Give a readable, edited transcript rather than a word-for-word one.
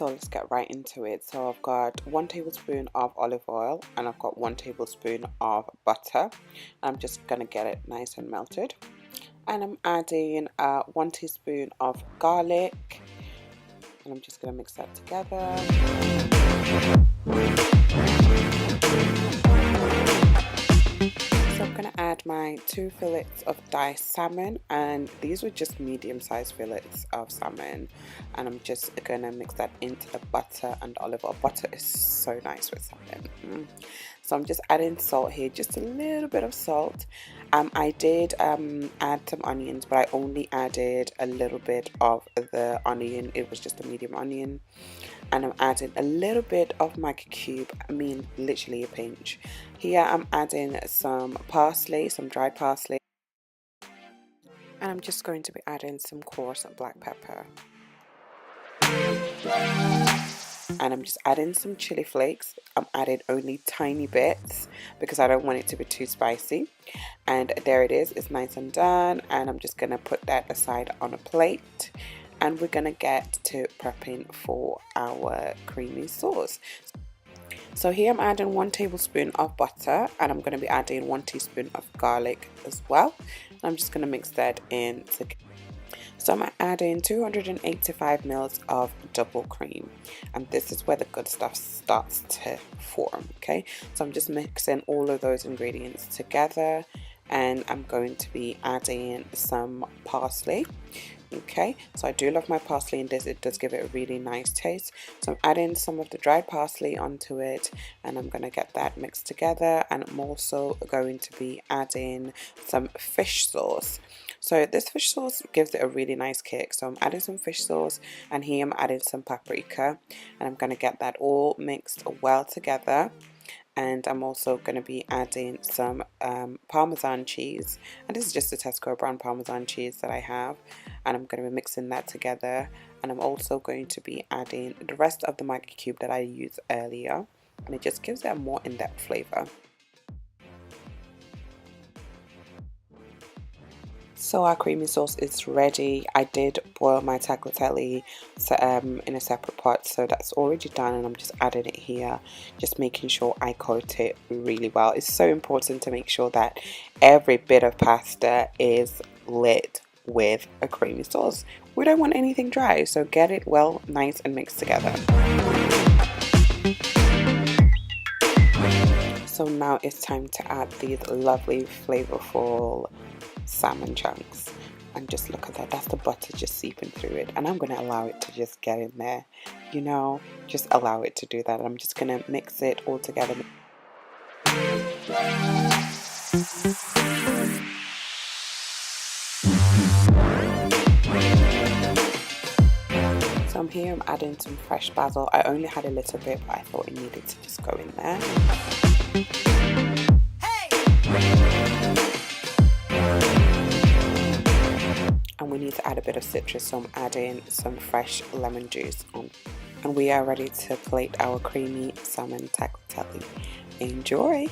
so let's get right into it. So I've got 1 tablespoon of olive oil and I've got 1 tablespoon of butter. I'm just gonna get it nice and melted, and I'm adding 1 teaspoon of garlic, and I'm just gonna mix that together. So I'm going to add my 2 fillets of diced salmon, and these were just medium-sized fillets of salmon, and I'm just going to mix that into the butter and olive oil. Butter is so nice with salmon. So I'm just adding salt here, just a little bit of salt. I did add some onions, but I only added a little bit of the onion. It was just a medium onion. And I'm adding a little bit of maggi cube, I mean literally a pinch. Here I'm adding some parsley, some dried parsley, and I'm just going to be adding some coarse black pepper. And I'm just adding some chili flakes. I'm adding only tiny bits because I don't want it to be too spicy. And there it is, it's nice and done, and I'm just gonna put that aside on a plate. And we're gonna get to prepping for our creamy sauce. So here I'm adding 1 tablespoon of butter, and I'm gonna be adding 1 teaspoon of garlic as well. I'm just gonna mix that in together. So I'm adding 285 ml of double cream, and this is where the good stuff starts to form. Okay, so I'm just mixing all of those ingredients together, and I'm going to be adding some parsley. Okay, so I do love my parsley in this, it does give it a really nice taste. So I'm adding some of the dried parsley onto it, and I'm going to get that mixed together. And I'm also going to be adding some fish sauce. So this fish sauce gives it a really nice kick. So I'm adding some fish sauce, and here I'm adding some paprika, and I'm going to get that all mixed well together. And I'm also going to be adding some Parmesan cheese, and this is just a Tesco brand Parmesan cheese that I have, and I'm going to be mixing that together. And I'm also going to be adding the rest of the maggi cube that I used earlier, and it just gives it a more in-depth flavor. So our creamy sauce is ready. I did boil my tagliatelle in a separate pot, so that's already done, and I'm just adding it here, just making sure I coat it really well. It's so important to make sure that every bit of pasta is lit with a creamy sauce. We don't want anything dry, so get it well nice and mixed together. So now it's time to add these lovely flavorful salmon chunks, and just look at that, that's the butter just seeping through it, and I'm going to allow it to just get in there, you know, just allow it to do that. I'm just going to mix it all together. So I'm adding some fresh basil. I only had a little bit, but I thought it needed to just go in there. And we need to add a bit of citrus, so I'm adding some fresh lemon juice on. And we are ready to plate our creamy salmon tagliatelle. Enjoy!